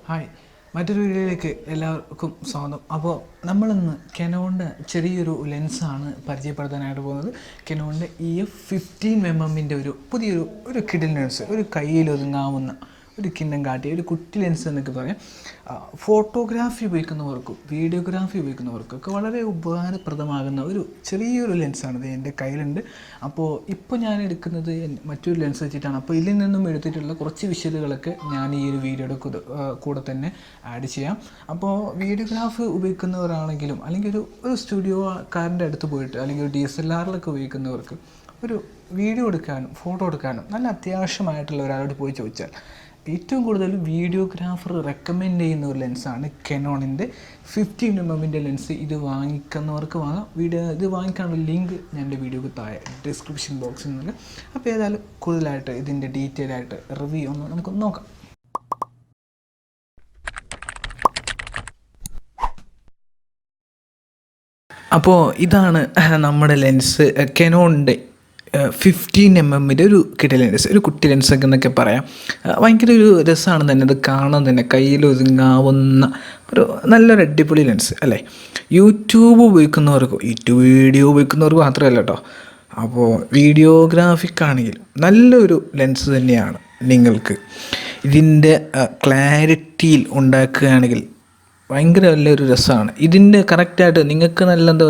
Hi, മറ്റൊരു വീഡിയോയിലേക്ക് എല്ലാവർക്കും സ്വാഗതം. അപ്പോൾ നമ്മളിന്ന് കെനോണിൻ്റെ ചെറിയൊരു ലെൻസാണ് പരിചയപ്പെടുത്താനായിട്ട് പോകുന്നത്. കെനോണിൻ്റെ EF-15mm ഒരു പുതിയൊരു കിഡിൽ ലെൻസ്, ഒരു കയ്യിൽ ഒതുങ്ങാവുന്ന ഒരു കിണ്ണം കാട്ടിയ ഒരു കുട്ടി ലെൻസ് എന്നൊക്കെ പറയാം. ഫോട്ടോഗ്രാഫി ഉപയോഗിക്കുന്നവർക്കും വീഡിയോഗ്രാഫി ഉപയോഗിക്കുന്നവർക്കൊക്കെ വളരെ ഉപകാരപ്രദമാകുന്ന ഒരു ചെറിയൊരു ലെൻസാണിത്. എൻ്റെ കയ്യിലുണ്ട്. അപ്പോൾ ഇപ്പോൾ ഞാൻ എടുക്കുന്നത് മറ്റൊരു ലെൻസ് വെച്ചിട്ടാണ്. അപ്പോൾ ഇതിൽ നിന്നും എടുത്തിട്ടുള്ള കുറച്ച് വിഷ്വലുകളൊക്കെ ഞാൻ ഈ ഒരു വീഡിയോയുടെ കൂടെ തന്നെ ആഡ് ചെയ്യാം. അപ്പോൾ വീഡിയോഗ്രാഫി ഉപയോഗിക്കുന്നവരാണെങ്കിലും അല്ലെങ്കിൽ ഒരു സ്റ്റുഡിയോക്കാരൻ്റെ അടുത്ത് പോയിട്ട് അല്ലെങ്കിൽ ഒരു DSLR-ലൊക്കെ ഉപയോഗിക്കുന്നവർക്ക് ഒരു വീഡിയോ എടുക്കാനും ഫോട്ടോ എടുക്കാനും നല്ല അത്യാവശ്യമായിട്ടുള്ള ഒരാളോട് പോയി ചോദിച്ചാൽ ഏറ്റവും കൂടുതൽ വീഡിയോഗ്രാഫർ റെക്കമെൻഡ് ചെയ്യുന്ന ഒരു ലെൻസാണ് കെനോണിൻ്റെ 15mm ലെൻസ്. ഇത് വാങ്ങിക്കുന്നവർക്ക് വാങ്ങാം. ഇത് വാങ്ങിക്കാനുള്ള ലിങ്ക് ഞാൻ എൻ്റെ വീഡിയോക്ക് താഴെ ഡിസ്ക്രിപ്ഷൻ ബോക്സിൽ നിന്ന്. അപ്പോൾ ഏതായാലും കൂടുതലായിട്ട് ഇതിൻ്റെ ഡീറ്റെയിൽ ആയിട്ട് റിവ്യൂ ഒന്ന് നമുക്കൊന്ന് നോക്കാം. അപ്പോൾ ഇതാണ് നമ്മുടെ ലെൻസ്, കെനോണിൻ്റെ 15mm ഒരു കിട്ടി ലെൻസ്, ഒരു കുട്ടി ലെൻസൊക്കെ എന്നൊക്കെ പറയാം. ഭയങ്കര ഒരു രസമാണ് തന്നെ അത് കാണാൻ തന്നെ. കയ്യിൽ ഒതുങ്ങാവുന്ന ഒരു നല്ലൊരു അടിപൊളി ലെൻസ് അല്ലേ. യൂട്യൂബ് വീഡിയോ ഉപയോഗിക്കുന്നവർക്ക് മാത്രമല്ല കേട്ടോ. അപ്പോൾ വീഡിയോഗ്രാഫിക്കാണെങ്കിലും നല്ലൊരു ലെൻസ് തന്നെയാണ്. നിങ്ങൾക്ക് ഇതിൻ്റെ ക്ലാരിറ്റിയിൽ ഉണ്ടാക്കുകയാണെങ്കിൽ ഭയങ്കര നല്ലൊരു രസമാണ്. ഇതിൻ്റെ കറക്റ്റായിട്ട് നിങ്ങൾക്ക് നല്ല എന്താ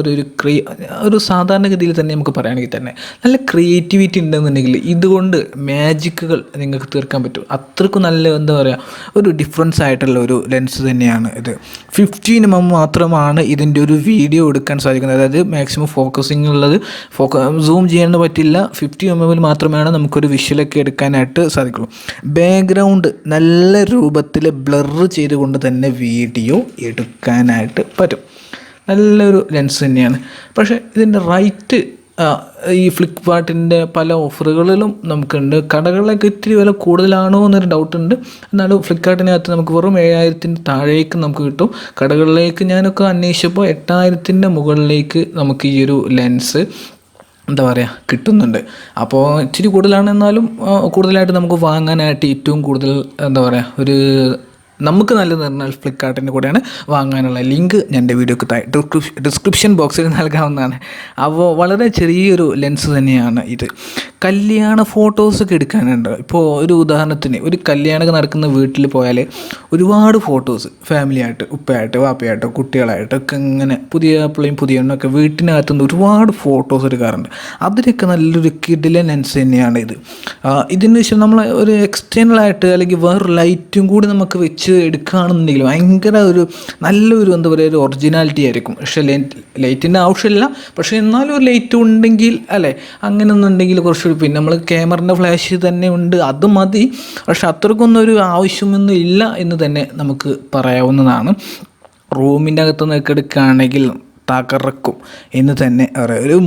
ഒരു സാധാരണഗതിയിൽ തന്നെ നമുക്ക് പറയുകയാണെങ്കിൽ തന്നെ നല്ല ക്രിയേറ്റിവിറ്റി ഉണ്ടെന്നുണ്ടെങ്കിൽ ഇതുകൊണ്ട് മാജിക്കുകൾ നിങ്ങൾക്ക് തീർക്കാൻ പറ്റും. അത്രയ്ക്കും നല്ല എന്താ പറയുക ഒരു ഡിഫറൻസ് ആയിട്ടുള്ള ഒരു ലെൻസ് തന്നെയാണ് ഇത്. 15mm മാത്രമാണ് ഇതിൻ്റെ ഒരു വീഡിയോ എടുക്കാൻ സാധിക്കുന്നത്. അതായത് മാക്സിമം ഫോക്കസിങ് ഉള്ളത് സൂം ചെയ്യാൻ പറ്റില്ല. 15mm മാത്രമാണ് നമുക്കൊരു വിഷ്വലൊക്കെ എടുക്കാനായിട്ട് സാധിക്കുള്ളൂ. ബാക്ക്ഗ്രൗണ്ട് നല്ല രൂപത്തിൽ ബ്ലർ ചെയ്തുകൊണ്ട് തന്നെ വീഡിയോ എടുക്കാനായിട്ട് പറ്റും. നല്ലൊരു ലെൻസ് തന്നെയാണ്. പക്ഷേ ഇതിൻ്റെ റേറ്റ് ഈ ഫ്ലിപ്കാർട്ടിൻ്റെ പല ഓഫറുകളിലും നമുക്കുണ്ട്. കടകളിലൊക്കെ ഇത്തിരി വില കൂടുതലാണോ എന്നൊരു ഡൗട്ടുണ്ട്. എന്നാലും ഫ്ലിപ്കാർട്ടിനകത്ത് നമുക്ക് വെറും 7000 താഴേക്ക് നമുക്ക് കിട്ടും. കടകളിലേക്ക് ഞാനൊക്കെ അന്വേഷിച്ചപ്പോൾ 8000 മുകളിലേക്ക് നമുക്ക് ഈ ഒരു ലെൻസ് എന്താ പറയുക കിട്ടുന്നുണ്ട്. അപ്പോൾ ഇച്ചിരി കൂടുതലാണ്. എന്നാലും കൂടുതലായിട്ട് നമുക്ക് വാങ്ങാനായിട്ട് ഏറ്റവും കൂടുതൽ എന്താ പറയുക നമുക്ക് നല്ലത് പറഞ്ഞാൽ ഫ്ലിപ്കാർട്ടിൻ്റെ കൂടെയാണ് വാങ്ങാനുള്ള ലിങ്ക് ഞാൻ എൻ്റെ വീഡിയോക്ക് ഡിസ്ക്രിപ്ഷൻ ബോക്സിൽ നൽകാവുന്നതാണ്. അപ്പോൾ വളരെ ചെറിയൊരു ലെൻസ് തന്നെയാണ് ഇത്. കല്യാണ ഫോട്ടോസൊക്കെ എടുക്കാനുണ്ട്. ഇപ്പോൾ ഒരു ഉദാഹരണത്തിന് ഒരു കല്യാണമൊക്കെ നടക്കുന്ന വീട്ടിൽ പോയാൽ ഒരുപാട് ഫോട്ടോസ് ഫാമിലിയായിട്ട്, ഉപ്പയായിട്ട്, വാപ്പയായിട്ട്, കുട്ടികളായിട്ടൊക്കെ ഇങ്ങനെ പുതിയ പിള്ളേയും പുതിയ എണ്ണമൊക്കെ വീട്ടിനകത്തുനിന്ന് ഒരുപാട് ഫോട്ടോസ് എടുക്കാറുണ്ട്. അതിനൊക്കെ നല്ലൊരു കിടിലൻ ലെൻസ് തന്നെയാണ് ഇത്. ഇതിന് ശേഷം നമ്മൾ ഒരു എക്സ്റ്റേണലായിട്ട് അല്ലെങ്കിൽ വേറൊരു ലൈറ്റും കൂടി നമുക്ക് വെച്ച് എടുക്കുകയാണെന്നുണ്ടെങ്കിൽ ഭയങ്കര നല്ലൊരു എന്താ പറയുക ഒരു ഒറിജിനാലിറ്റി ആയിരിക്കും. പക്ഷേ ലൈറ്റിൻ്റെ ആവശ്യമില്ല. പക്ഷേ എന്നാലും ഒരു ലൈറ്റ് ഉണ്ടെങ്കിൽ അല്ലേ, അങ്ങനെ ഒന്നുണ്ടെങ്കിൽ കുറച്ചുകൂടി. പിന്നെ നമ്മൾ ക്യാമറൻ്റെ ഫ്ലാഷ് തന്നെ ഉണ്ട്, അത് മതി. പക്ഷെ അത്രക്കൊന്നും ഒരു ആവശ്യമൊന്നും ഇല്ല എന്ന് തന്നെ നമുക്ക് പറയാവുന്നതാണ്. റൂമിൻ്റെ അകത്തുനിന്നൊക്കെ എടുക്കുകയാണെങ്കിൽ തകർക്കും എന്ന് തന്നെ പറയാം.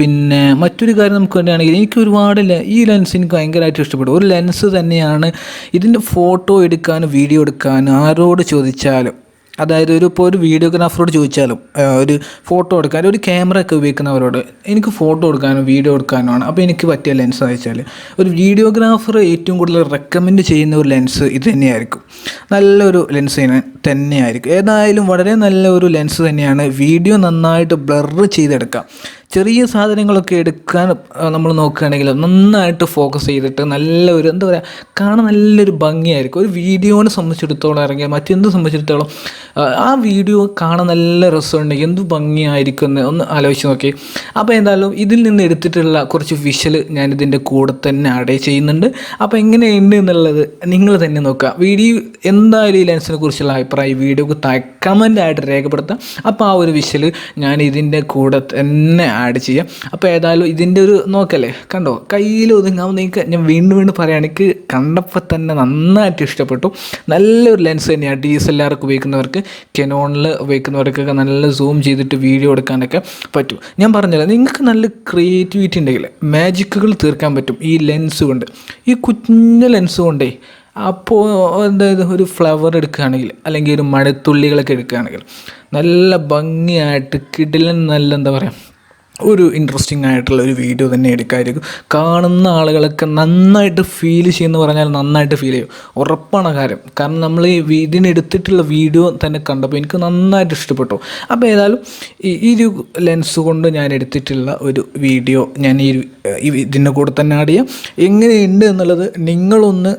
പിന്നെ മറ്റൊരു കാര്യം നമുക്ക് വേണ്ടിയാണെങ്കിൽ എനിക്ക് ഒരുപാട് ഈ ലെൻസ് എനിക്ക് ഭയങ്കരമായിട്ട് ഇഷ്ടപ്പെട്ടു. ഒരു ലെൻസ് തന്നെയാണ്. ഇതിൻ്റെ ഫോട്ടോ എടുക്കാനും വീഡിയോ എടുക്കാനും ആരോട് ചോദിച്ചാലും, അതായത് ഇപ്പോൾ ഒരു വീഡിയോഗ്രാഫറോട് ചോദിച്ചാലും ഒരു ഫോട്ടോ എടുക്കാനും ഒരു ക്യാമറ ഒക്കെ ഉപയോഗിക്കുന്നവരോട് എനിക്ക് ഫോട്ടോ എടുക്കാനും വീഡിയോ എടുക്കാനുമാണ് അപ്പോൾ എനിക്ക് പറ്റിയ ലെൻസ് അയച്ചാൽ ഒരു വീഡിയോഗ്രാഫർ ഏറ്റവും കൂടുതൽ റെക്കമെൻഡ് ചെയ്യുന്ന ഒരു ലെൻസ് ഇത് തന്നെയായിരിക്കും. നല്ലൊരു ലെൻസ് തന്നെയായിരിക്കും. ഏതായാലും വളരെ നല്ല ഒരു ലെൻസ് തന്നെയാണ്. വീഡിയോ നന്നായിട്ട് ബ്ലർ ചെയ്തെടുക്കാം. ചെറിയ സാധനങ്ങളൊക്കെ എടുക്കാൻ നമ്മൾ നോക്കുകയാണെങ്കിൽ നന്നായിട്ട് ഫോക്കസ് ചെയ്തിട്ട് നല്ലൊരു എന്താ പറയുക കാണാൻ നല്ലൊരു ഭംഗിയായിരിക്കും. ഒരു വീഡിയോനെ സംബന്ധിച്ചിടത്തോളം ഇറങ്ങിയാൽ മറ്റെന്ത് സംബന്ധിച്ചിടത്തോളം ആ വീഡിയോ കാണാൻ നല്ല രസമുണ്ടെങ്കിൽ എന്ത് ഭംഗിയായിരിക്കും എന്ന് ഒന്ന് ആലോചിച്ച് നോക്കി. അപ്പോൾ എന്തായാലും ഇതിൽ നിന്ന് എടുത്തിട്ടുള്ള കുറച്ച് വിഷ്വൽ ഞാനിതിൻ്റെ കൂടെ തന്നെ ആഡ് ചെയ്യുന്നുണ്ട്. അപ്പോൾ എങ്ങനെയുണ്ട് എന്നുള്ളത് നിങ്ങൾ തന്നെ നോക്കുക. വീഡിയോ എന്തായാലും ഈ ലെൻസിനെ കുറിച്ചുള്ള അഭിപ്രായം വീഡിയോക്ക് കമൻ്റായിട്ട് രേഖപ്പെടുത്താം. അപ്പോൾ ആ ഒരു വിഷ്വൽ ഞാൻ ഇതിൻ്റെ കൂടെ തന്നെ ആഡ് ചെയ്യാം. അപ്പോൾ ഏതായാലും ഇതിൻ്റെ നോക്കല്ലേ, കണ്ടോ കയ്യിൽ ഒതുങ്ങാവുന്ന ഞാൻ വീണ്ടും പറയുകയാണ്. എനിക്ക് കണ്ടപ്പോൾ തന്നെ നന്നായിട്ട് ഇഷ്ടപ്പെട്ടു. നല്ലൊരു ലെൻസ് തന്നെയാണ്. DSLR ഉപയോഗിക്കുന്നവർക്ക്, കെനോണിൽ ഉപയോഗിക്കുന്നവർക്കൊക്കെ നല്ല സൂം ചെയ്തിട്ട് വീഡിയോ എടുക്കാനൊക്കെ പറ്റും. ഞാൻ പറഞ്ഞല്ലോ, നിങ്ങൾക്ക് നല്ല ക്രിയേറ്റിവിറ്റി ഉണ്ടെങ്കിൽ മാജിക്കുകൾ തീർക്കാൻ പറ്റും ഈ ലെൻസ് കൊണ്ട്. ഈ കുഞ്ഞ ലെൻസ് കൊണ്ടേ അപ്പോൾ അതായത് ഒരു ഫ്ലവർ എടുക്കുകയാണെങ്കിൽ അല്ലെങ്കിൽ ഒരു മഴത്തുള്ളികളൊക്കെ എടുക്കുകയാണെങ്കിൽ നല്ല ഭംഗിയായിട്ട് കിടിലൻ നല്ല എന്താ പറയുക ഒരു ഇൻട്രസ്റ്റിംഗ് ആയിട്ടുള്ള ഒരു വീഡിയോ തന്നെ എടുക്കാമായിരിക്കും. കാണുന്ന ആളുകളൊക്കെ നന്നായിട്ട് ഫീൽ ചെയ്യുമെന്ന് പറഞ്ഞാൽ നന്നായിട്ട് ഫീൽ ചെയ്യും, ഉറപ്പാണ് കാര്യം. കാരണം നമ്മൾ ഈ ഇതിനെടുത്തിട്ടുള്ള വീഡിയോ തന്നെ കണ്ടപ്പോൾ എനിക്ക് നന്നായിട്ട് ഇഷ്ടപ്പെട്ടു. അപ്പോൾ ഏതായാലും ഈ ഒരു ലെൻസ് കൊണ്ട് ഞാൻ എടുത്തിട്ടുള്ള ഒരു വീഡിയോ ഞാൻ ഇതിൻ്റെ കൂടെ തന്നെ ആഡ് ചെയ്യാം. എങ്ങനെയുണ്ട് എന്നുള്ളത് നിങ്ങളൊന്ന്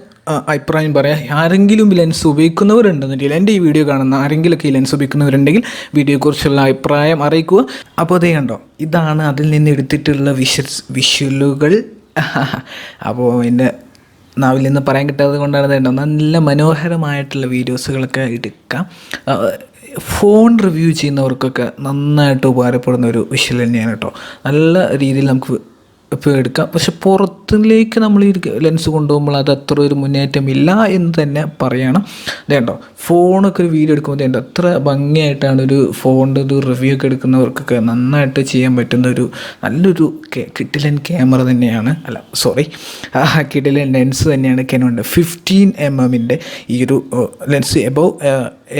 അഭിപ്രായം പറയാം. ആരെങ്കിലും ലെൻസ് ഉപയോഗിക്കുന്നവരുണ്ടെന്നുണ്ടെങ്കിൽ, എൻ്റെ ഈ വീഡിയോ കാണുന്ന ആരെങ്കിലുമൊക്കെ ഈ ലെൻസ് ഉപയോഗിക്കുന്നവരുണ്ടെങ്കിൽ വീഡിയോയെക്കുറിച്ചുള്ള അഭിപ്രായം അറിയിക്കുക. അപ്പോൾ അതേ കണ്ടോ, ഇതാണ് അതിൽ നിന്ന് എടുത്തിട്ടുള്ള വിഷ്വലുകൾ. അപ്പോൾ എൻ്റെ നാവിൽ നിന്ന് പറയാൻ കിട്ടാത്തത് കൊണ്ടാണ് വേണ്ടത്. നല്ല മനോഹരമായിട്ടുള്ള വീഡിയോസുകളൊക്കെ എടുക്കാം. ഫോൺ റിവ്യൂ ചെയ്യുന്നവർക്കൊക്കെ നന്നായിട്ട് ഉപകാരപ്പെടുന്ന ഒരു വിഷ്വൽ തന്നെയാണ് കേട്ടോ. നല്ല രീതിയിൽ നമുക്ക് ഇപ്പോൾ എടുക്കാം. പക്ഷെ പുറത്തിലേക്ക് നമ്മൾ ഈ ലെൻസ് കൊണ്ടുപോകുമ്പോൾ അത് അത്ര ഒരു മുന്നേറ്റമില്ല എന്ന് തന്നെ പറയണം. വേണ്ടോ, ഫോണൊക്കെ ഒരു വീഡിയോ എടുക്കുമ്പോൾ വേണ്ട അത്ര ഭംഗിയായിട്ടാണ് ഒരു ഫോണിൻ്റെ ഒരു റിവ്യൂ ഒക്കെ എടുക്കുന്നവർക്കൊക്കെ നന്നായിട്ട് ചെയ്യാൻ പറ്റുന്ന ഒരു നല്ലൊരു കിടിലൻ ക്യാമറ തന്നെയാണ്. കിടിലൻ ലെൻസ് തന്നെയാണ് Canonൻ്റെ 15mm ഈ ഒരു ലെൻസ്. എബവ്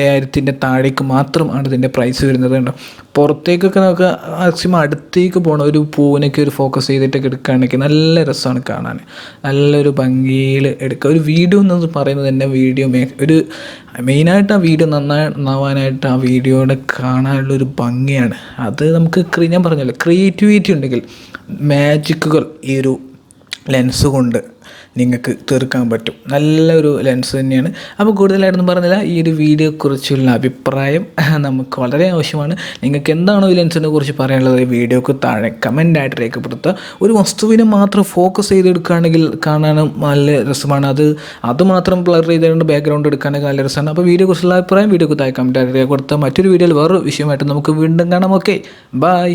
1000 താഴേക്ക് മാത്രമാണ് ഇതിൻ്റെ പ്രൈസ് വരുന്നത്. കണ്ടോ, പുറത്തേക്കൊക്കെ നമുക്ക് മാക്സിമം അടുത്തേക്ക് പോകണം. ഒരു പൂവിനൊക്കെ ഒരു ഫോക്കസ് ചെയ്തിട്ടൊക്കെ എടുക്കുകയാണെങ്കിൽ നല്ല രസമാണ് കാണാൻ, നല്ലൊരു ഭംഗിയിൽ എടുക്കുക. ഒരു വീഡിയോ എന്ന് പറയുന്നത് തന്നെ ഒരു മെയിനായിട്ട് ആ വീഡിയോ നന്നാവാനായിട്ട് ആ വീഡിയോയുടെ കാണാനുള്ളൊരു ഭംഗിയാണ്. അത് നമുക്ക് ഞാൻ പറഞ്ഞല്ലോ, ക്രിയേറ്റിവിറ്റി ഉണ്ടെങ്കിൽ മാജിക്കുകൾ ഈ ഒരു ലെൻസ് കൊണ്ട് നിങ്ങൾക്ക് തീർക്കാൻ പറ്റും. നല്ലൊരു ലെൻസ് തന്നെയാണ്. അപ്പോൾ കൂടുതലായിട്ടൊന്നും പറഞ്ഞില്ല, ഈ ഒരു വീഡിയോയെക്കുറിച്ചുള്ള അഭിപ്രായം നമുക്ക് വളരെ ആവശ്യമാണ്. നിങ്ങൾക്ക് എന്താണോ ഈ ലെൻസിനെ കുറിച്ച് പറയാനുള്ളത് ഈ വീഡിയോക്ക് താഴെ കമൻ്റായിട്ട് രേഖപ്പെടുത്തുക. ഒരു വസ്തുവിനെ മാത്രം ഫോക്കസ് ചെയ്തെടുക്കുകയാണെങ്കിൽ കാണാനും നല്ല രസമാണ്. അത് മാത്രം ബ്ലർ ചെയ്തുകൊണ്ട് ബാക്ക്ഗ്രൗണ്ട് എടുക്കാനൊക്കെ നല്ല രസമാണ്. അപ്പോൾ വീഡിയോയെക്കുറിച്ചുള്ള അഭിപ്രായം വീഡിയോക്ക് താഴെ കമൻ്റായിട്ട് രേഖപ്പെടുത്തുക. മറ്റൊരു വീഡിയോയിൽ വേറൊരു വിഷയമായിട്ട് നമുക്ക് വീണ്ടും കാണാം. Okay, by.